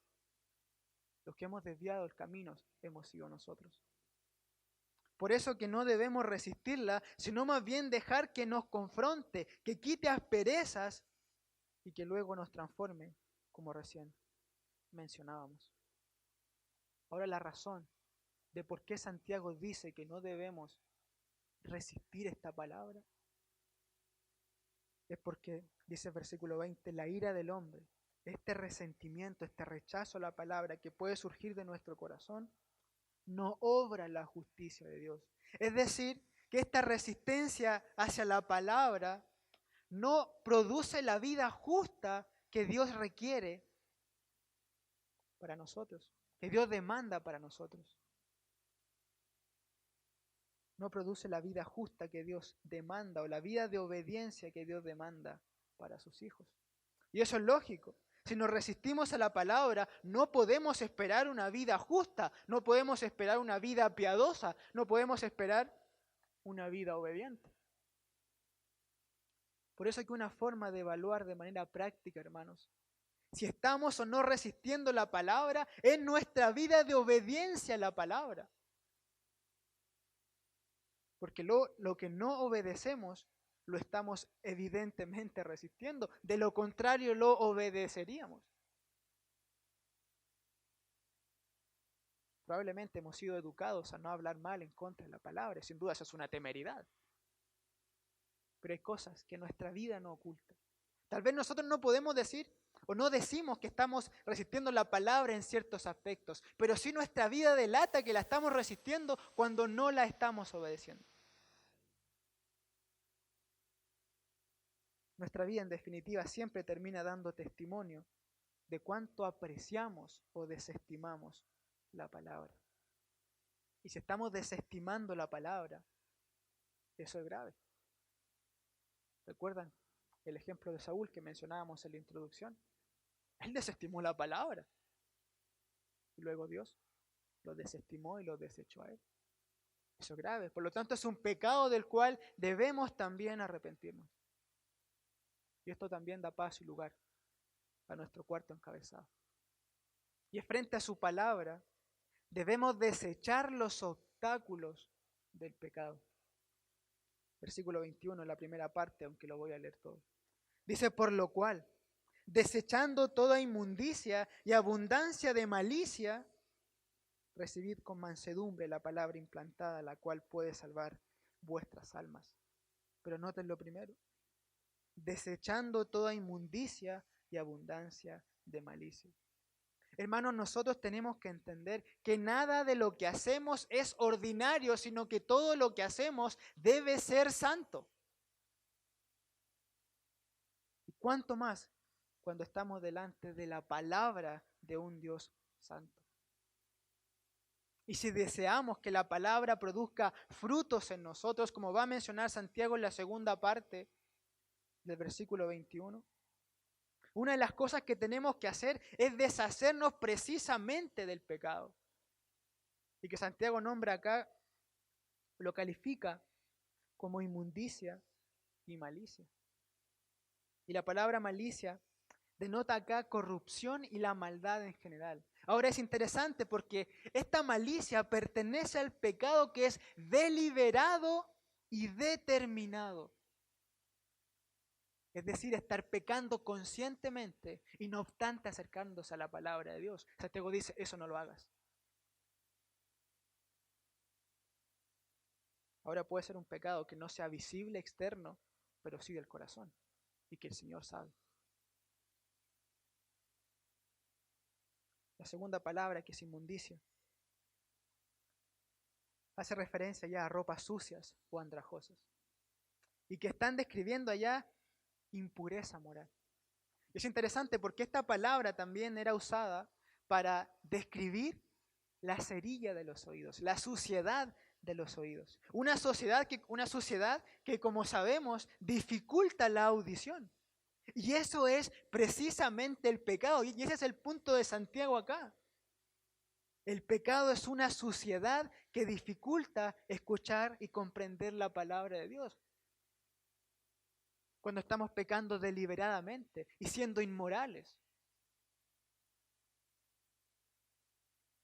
Los que hemos desviado el camino hemos sido nosotros. Por eso que no debemos resistirla, sino más bien dejar que nos confronte, que quite asperezas y que luego nos transforme, como recién mencionábamos. Ahora la razón de por qué Santiago dice que no debemos resistir esta palabra es porque, dice el versículo 20, la ira del hombre, este resentimiento, este rechazo a la palabra que puede surgir de nuestro corazón, no obra la justicia de Dios. Es decir, que esta resistencia hacia la palabra no produce la vida justa que Dios requiere para nosotros, que Dios demanda para nosotros. No produce la vida justa que Dios demanda o la vida de obediencia que Dios demanda para sus hijos. Y eso es lógico. Si nos resistimos a la palabra, no podemos esperar una vida justa, no podemos esperar una vida piadosa, no podemos esperar una vida obediente. Por eso hay que una forma de evaluar de manera práctica, hermanos, si estamos o no resistiendo la palabra en nuestra vida de obediencia a la palabra. Porque lo que no obedecemos, lo estamos evidentemente resistiendo. De lo contrario, lo obedeceríamos. Probablemente hemos sido educados a no hablar mal en contra de la palabra. Sin duda eso es una temeridad. Pero hay cosas que nuestra vida no oculta. Tal vez nosotros no podemos decir o no decimos que estamos resistiendo la palabra en ciertos aspectos, pero sí nuestra vida delata que la estamos resistiendo cuando no la estamos obedeciendo. Nuestra vida, en definitiva, siempre termina dando testimonio de cuánto apreciamos o desestimamos la palabra. Y si estamos desestimando la palabra, eso es grave. ¿Recuerdan el ejemplo de Saúl que mencionábamos en la introducción? Él desestimó la palabra. Y luego Dios lo desestimó y lo desechó a él. Eso es grave. Por lo tanto, es un pecado del cual debemos también arrepentirnos. Y esto también da paso y lugar a nuestro cuarto encabezado. Y frente a su palabra, debemos desechar los obstáculos del pecado. Versículo 21, la primera parte, aunque lo voy a leer todo. Dice, por lo cual, desechando toda inmundicia y abundancia de malicia, recibid con mansedumbre la palabra implantada, la cual puede salvar vuestras almas. Pero noten lo primero, desechando toda inmundicia y abundancia de malicia. Hermanos, nosotros tenemos que entender que nada de lo que hacemos es ordinario, sino que todo lo que hacemos debe ser santo. ¿Y cuánto más cuando estamos delante de la palabra de un Dios santo? Y si deseamos que la palabra produzca frutos en nosotros, como va a mencionar Santiago en la segunda parte del versículo 21, una de las cosas que tenemos que hacer es deshacernos precisamente del pecado. Y que Santiago nombra acá, lo califica como inmundicia y malicia. Y la palabra malicia denota acá corrupción y la maldad en general. Ahora es interesante porque esta malicia pertenece al pecado que es deliberado y determinado. Es decir, estar pecando conscientemente y no obstante acercándose a la palabra de Dios. Santiago dice, eso no lo hagas. Ahora puede ser un pecado que no sea visible, externo, pero sí del corazón y que el Señor sabe. La segunda palabra, que es inmundicia, hace referencia ya a ropas sucias o andrajosas y que están describiendo allá impureza moral. Es interesante porque esta palabra también era usada para describir la cerilla de los oídos, la suciedad de los oídos. Una suciedad que, como sabemos, dificulta la audición. Y eso es precisamente el pecado. Y ese es el punto de Santiago acá. El pecado es una suciedad que dificulta escuchar y comprender la palabra de Dios. Cuando estamos pecando deliberadamente y siendo inmorales.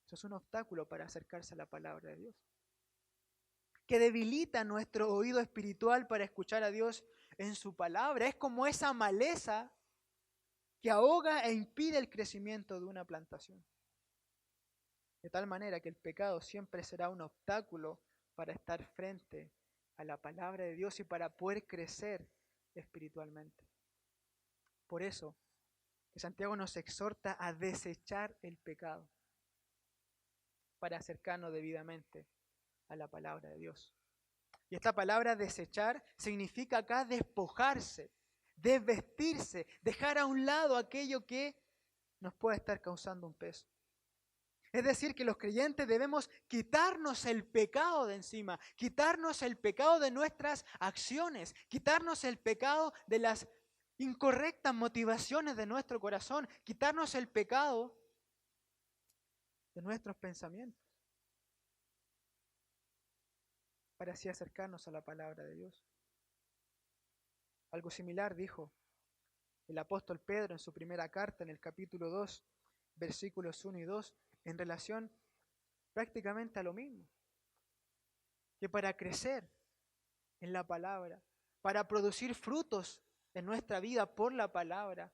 Eso es un obstáculo para acercarse a la palabra de Dios. Que debilita nuestro oído espiritual para escuchar a Dios en su palabra. Es como esa maleza que ahoga e impide el crecimiento de una plantación. De tal manera que el pecado siempre será un obstáculo para estar frente a la palabra de Dios y para poder crecer espiritualmente. Por eso, que Santiago nos exhorta a desechar el pecado para acercarnos debidamente a la palabra de Dios. Y esta palabra desechar significa acá despojarse, desvestirse, dejar a un lado aquello que nos puede estar causando un peso. Es decir, que los creyentes debemos quitarnos el pecado de encima, quitarnos el pecado de nuestras acciones, quitarnos el pecado de las incorrectas motivaciones de nuestro corazón, quitarnos el pecado de nuestros pensamientos, para así acercarnos a la palabra de Dios. Algo similar dijo el apóstol Pedro en su primera carta, en el capítulo 2, versículos 1 y 2, en relación prácticamente a lo mismo, que para crecer en la palabra, para producir frutos en nuestra vida por la palabra,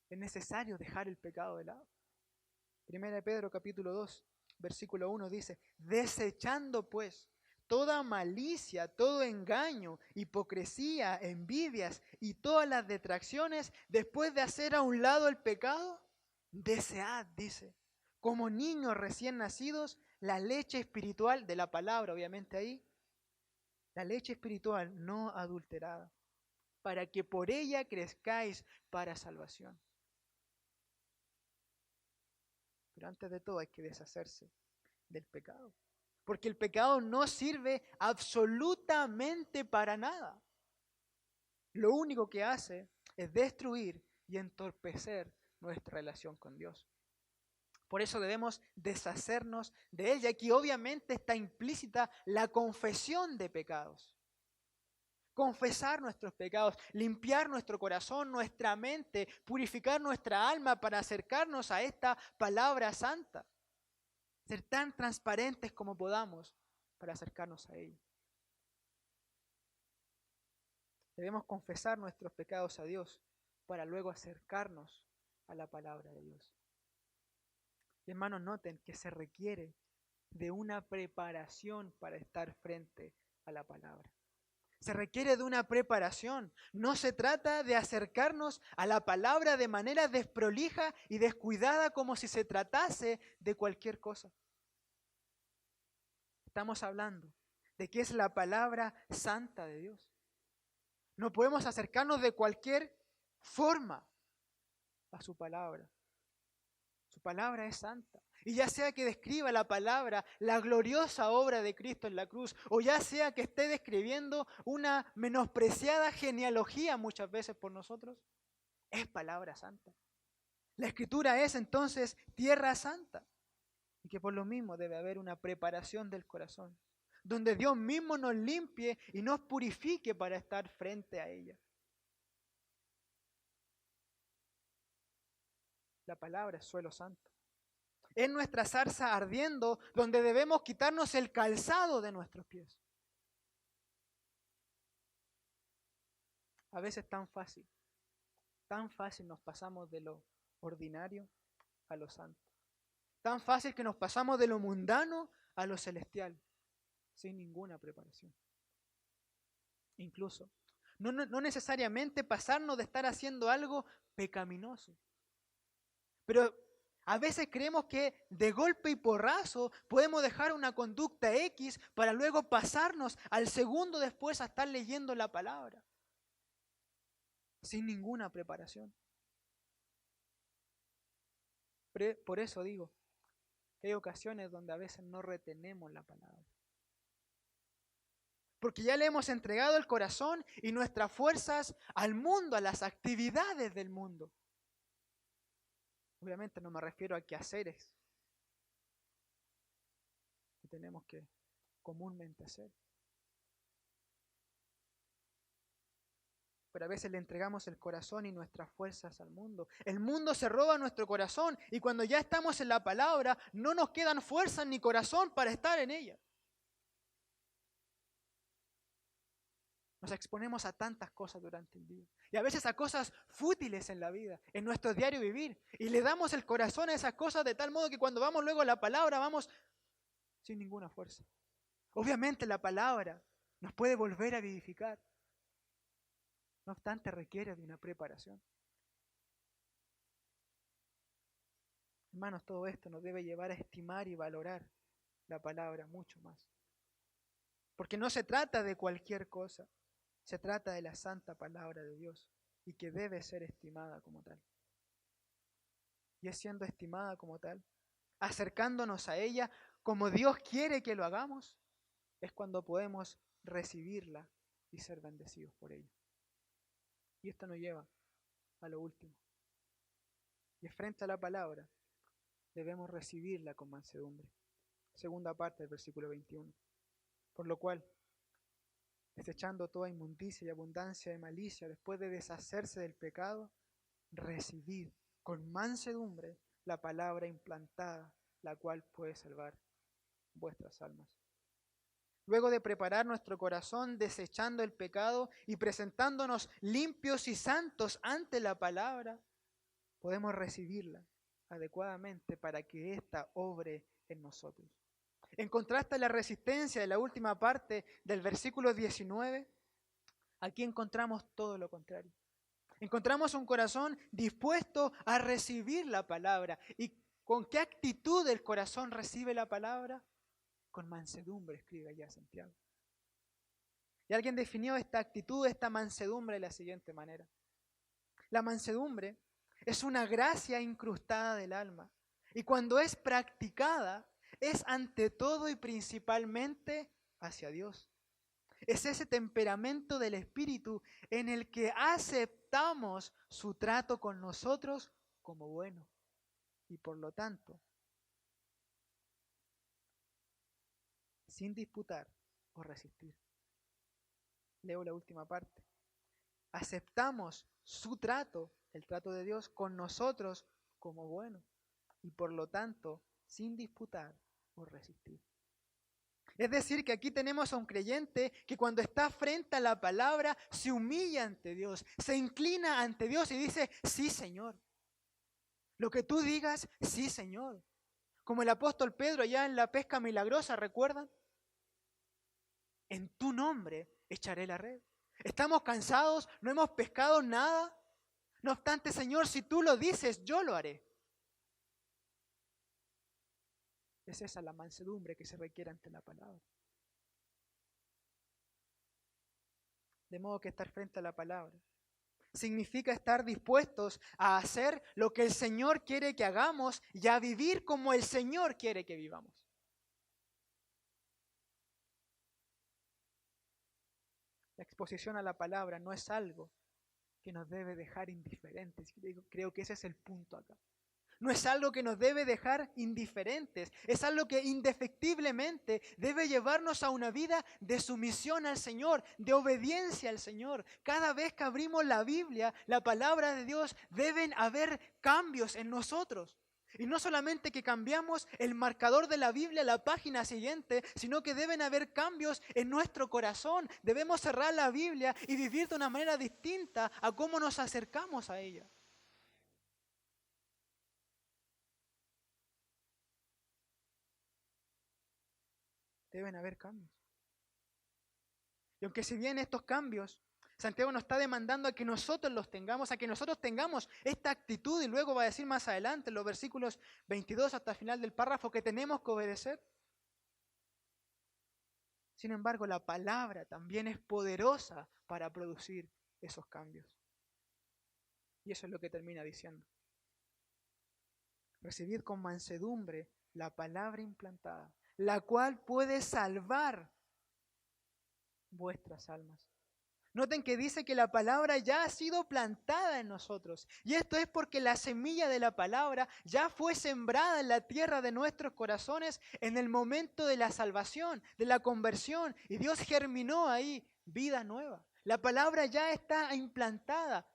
es necesario dejar el pecado de lado. Primera de Pedro capítulo 2, versículo 1 dice, desechando pues toda malicia, todo engaño, hipocresía, envidias y todas las detracciones, después de hacer a un lado el pecado, desead, dice, como niños recién nacidos, la leche espiritual de la palabra, obviamente ahí, la leche espiritual no adulterada, para que por ella crezcáis para salvación. Pero antes de todo hay que deshacerse del pecado, porque el pecado no sirve absolutamente para nada. Lo único que hace es destruir y entorpecer nuestra relación con Dios. Por eso debemos deshacernos de él, y aquí obviamente está implícita la confesión de pecados. Confesar nuestros pecados, limpiar nuestro corazón, nuestra mente, purificar nuestra alma para acercarnos a esta palabra santa. Ser tan transparentes como podamos para acercarnos a ella. Debemos confesar nuestros pecados a Dios para luego acercarnos a la palabra de Dios. Y hermanos, noten que se requiere de una preparación para estar frente a la palabra. Se requiere de una preparación. No se trata de acercarnos a la palabra de manera desprolija y descuidada como si se tratase de cualquier cosa. Estamos hablando de que es la palabra santa de Dios. No podemos acercarnos de cualquier forma a su palabra. Su palabra es santa. Y ya sea que describa la palabra, la gloriosa obra de Cristo en la cruz, o ya sea que esté describiendo una menospreciada genealogía muchas veces por nosotros, es palabra santa. La Escritura es entonces tierra santa. Y que por lo mismo debe haber una preparación del corazón, donde Dios mismo nos limpie y nos purifique para estar frente a ella. La palabra es suelo santo. Es nuestra zarza ardiendo donde debemos quitarnos el calzado de nuestros pies. A veces tan fácil nos pasamos de lo ordinario a lo santo. Tan fácil que nos pasamos de lo mundano a lo celestial, sin ninguna preparación. Incluso, no necesariamente pasarnos de estar haciendo algo pecaminoso. Pero a veces creemos que de golpe y porrazo podemos dejar una conducta X para luego pasarnos al segundo después a estar leyendo la palabra, sin ninguna preparación. Por eso digo que hay ocasiones donde a veces no retenemos la palabra. Porque ya le hemos entregado el corazón y nuestras fuerzas al mundo, a las actividades del mundo. Obviamente no me refiero a quehaceres que tenemos que comúnmente hacer. Pero a veces le entregamos el corazón y nuestras fuerzas al mundo. El mundo se roba nuestro corazón y cuando ya estamos en la palabra no nos quedan fuerzas ni corazón para estar en ella. Nos exponemos a tantas cosas durante el día y a veces a cosas fútiles en la vida, en nuestro diario vivir, y le damos el corazón a esas cosas de tal modo que cuando vamos luego a la palabra vamos sin ninguna fuerza. Obviamente la palabra nos puede volver a vivificar. No obstante, requiere de una preparación. Hermanos, todo esto nos debe llevar a estimar y valorar la palabra mucho más. Porque no se trata de cualquier cosa, se trata de la santa palabra de Dios y que debe ser estimada como tal. Y es siendo estimada como tal, acercándonos a ella como Dios quiere que lo hagamos, es cuando podemos recibirla y ser bendecidos por ella. Y esto nos lleva a lo último. Y frente a la palabra debemos recibirla con mansedumbre. Segunda parte del versículo 21. Por lo cual, desechando toda inmundicia y abundancia de malicia, después de deshacerse del pecado, recibid con mansedumbre la palabra implantada, la cual puede salvar vuestras almas. Luego de preparar nuestro corazón, desechando el pecado y presentándonos limpios y santos ante la palabra, podemos recibirla adecuadamente para que ésta obre en nosotros. En contraste a la resistencia de la última parte del versículo 19, aquí encontramos todo lo contrario. Encontramos un corazón dispuesto a recibir la palabra. ¿Y con qué actitud el corazón recibe la palabra? Con mansedumbre, escribe allá Santiago. Y alguien definió esta actitud, esta mansedumbre de la siguiente manera. La mansedumbre es una gracia incrustada del alma. Y cuando es practicada, es ante todo y principalmente hacia Dios. Es ese temperamento del Espíritu en el que aceptamos su trato con nosotros como bueno. Y por lo tanto, sin disputar o resistir. Leo la última parte. Aceptamos su trato, el trato de Dios, con nosotros como bueno. Y por lo tanto, sin disputar o resistir. Es decir, que aquí tenemos a un creyente que cuando está frente a la palabra se humilla ante Dios, se inclina ante Dios y dice, sí, Señor. Lo que tú digas, sí, Señor. Como el apóstol Pedro allá en la pesca milagrosa, ¿recuerdan? En tu nombre echaré la red. Estamos cansados, no hemos pescado nada. No obstante, Señor, si tú lo dices, yo lo haré. Es esa la mansedumbre que se requiere ante la palabra. De modo que estar frente a la palabra significa estar dispuestos a hacer lo que el Señor quiere que hagamos y a vivir como el Señor quiere que vivamos. La exposición a la palabra no es algo que nos debe dejar indiferentes. Creo que ese es el punto acá. No es algo que nos debe dejar indiferentes, es algo que indefectiblemente debe llevarnos a una vida de sumisión al Señor, de obediencia al Señor. Cada vez que abrimos la Biblia, la palabra de Dios, deben haber cambios en nosotros. Y no solamente que cambiamos el marcador de la Biblia a la página siguiente, sino que deben haber cambios en nuestro corazón. Debemos cerrar la Biblia y vivir de una manera distinta a cómo nos acercamos a ella. Deben haber cambios. Y aunque si bien estos cambios, Santiago nos está demandando a que nosotros los tengamos, a que nosotros tengamos esta actitud, y luego va a decir más adelante, en los versículos 22 hasta el final del párrafo, que tenemos que obedecer. Sin embargo, la palabra también es poderosa para producir esos cambios. Y eso es lo que termina diciendo. Recibid con mansedumbre la palabra implantada, la cual puede salvar vuestras almas. Noten que dice que la palabra ya ha sido plantada en nosotros. Y esto es porque la semilla de la palabra ya fue sembrada en la tierra de nuestros corazones en el momento de la salvación, de la conversión. Y Dios germinó ahí vida nueva. La palabra ya está implantada.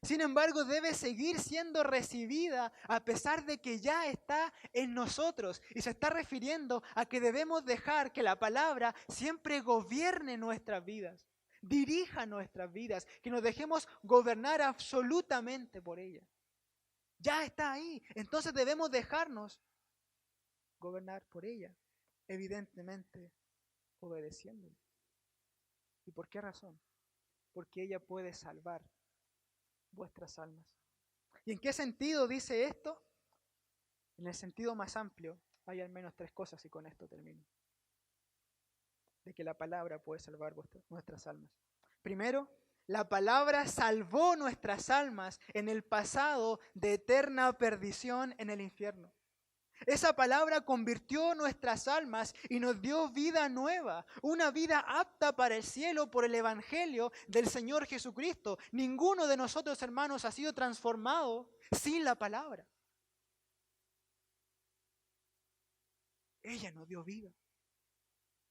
Sin embargo, debe seguir siendo recibida a pesar de que ya está en nosotros. Y se está refiriendo a que debemos dejar que la palabra siempre gobierne nuestras vidas, dirija nuestras vidas, que nos dejemos gobernar absolutamente por ella. Ya está ahí, entonces debemos dejarnos gobernar por ella, evidentemente obedeciéndole. ¿Y por qué razón? Porque ella puede salvar vuestras almas. ¿Y en qué sentido dice esto? En el sentido más amplio hay al menos tres cosas y con esto termino. De que la palabra puede salvar nuestras almas. Primero, la palabra salvó nuestras almas en el pasado de eterna perdición en el infierno. Esa palabra convirtió nuestras almas y nos dio vida nueva, una vida apta para el cielo por el Evangelio del Señor Jesucristo. Ninguno de nosotros, hermanos, ha sido transformado sin la palabra. Ella nos dio vida.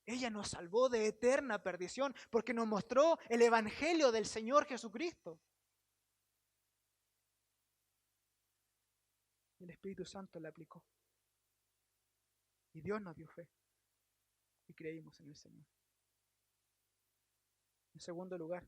Ella nos salvó de eterna perdición porque nos mostró el evangelio del Señor Jesucristo. El Espíritu Santo la aplicó. Y Dios nos dio fe. Y creímos en el Señor. En segundo lugar,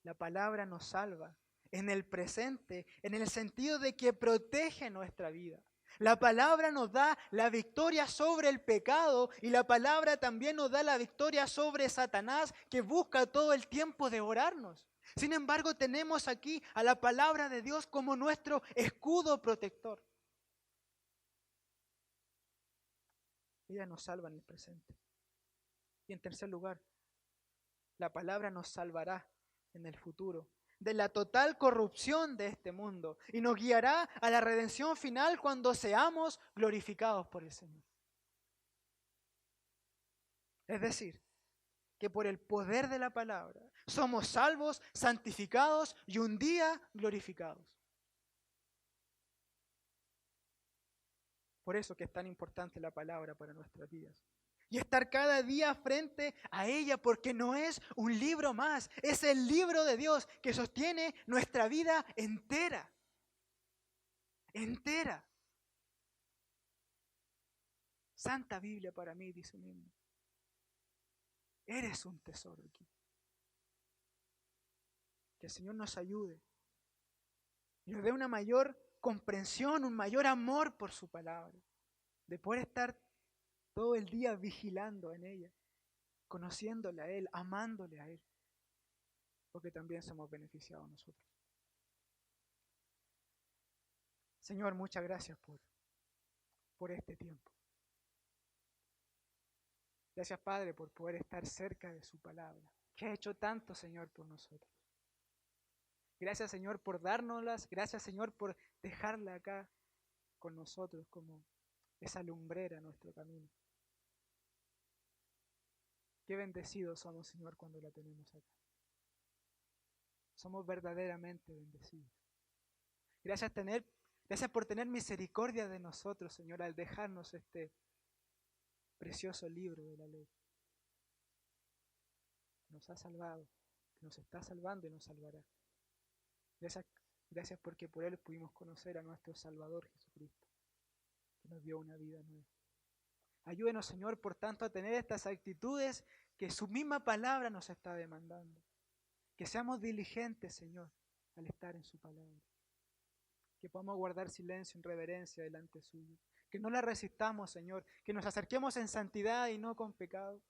la palabra nos salva en el presente, en el sentido de que protege nuestra vida. La palabra nos da la victoria sobre el pecado y la palabra también nos da la victoria sobre Satanás, que busca todo el tiempo devorarnos. Sin embargo, tenemos aquí a la palabra de Dios como nuestro escudo protector. Ella nos salva en el presente. Y en tercer lugar, la palabra nos salvará en el futuro de la total corrupción de este mundo y nos guiará a la redención final cuando seamos glorificados por el Señor. Es decir, que por el poder de la palabra somos salvos, santificados y un día glorificados. Por eso que es tan importante la palabra para nuestras vidas. Y estar cada día frente a ella, porque no es un libro más, es el libro de Dios que sostiene nuestra vida entera. Entera. Santa Biblia para mí, dice un himno. Eres un tesoro aquí. Que el Señor nos ayude y nos dé una mayor comprensión, un mayor amor por su palabra, de poder estar todo el día vigilando en ella, conociéndole a Él, amándole a Él, porque también somos beneficiados nosotros. Señor, muchas gracias por este tiempo. Gracias, Padre, por poder estar cerca de su palabra, que ha hecho tanto, Señor, por nosotros. Gracias, Señor, por dárnoslas. Gracias, Señor, por dejarla acá con nosotros como esa lumbrera en nuestro camino. Qué bendecidos somos, Señor, cuando la tenemos acá. Somos verdaderamente bendecidos. Gracias por tener misericordia de nosotros, Señor, al dejarnos este precioso libro de la ley. Nos ha salvado, nos está salvando y nos salvará. Gracias porque por Él pudimos conocer a nuestro Salvador Jesucristo, que nos dio una vida nueva. Ayúdenos, Señor, por tanto, a tener estas actitudes que su misma palabra nos está demandando. Que seamos diligentes, Señor, al estar en su palabra. Que podamos guardar silencio en reverencia delante suyo. Que no la resistamos, Señor. Que nos acerquemos en santidad y no con pecado.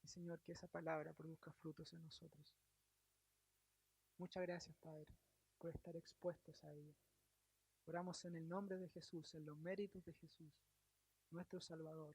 Y, Señor, que esa palabra produzca frutos en nosotros. Muchas gracias, Padre, por estar expuestos a ella. Oramos en el nombre de Jesús, en los méritos de Jesús, nuestro Salvador.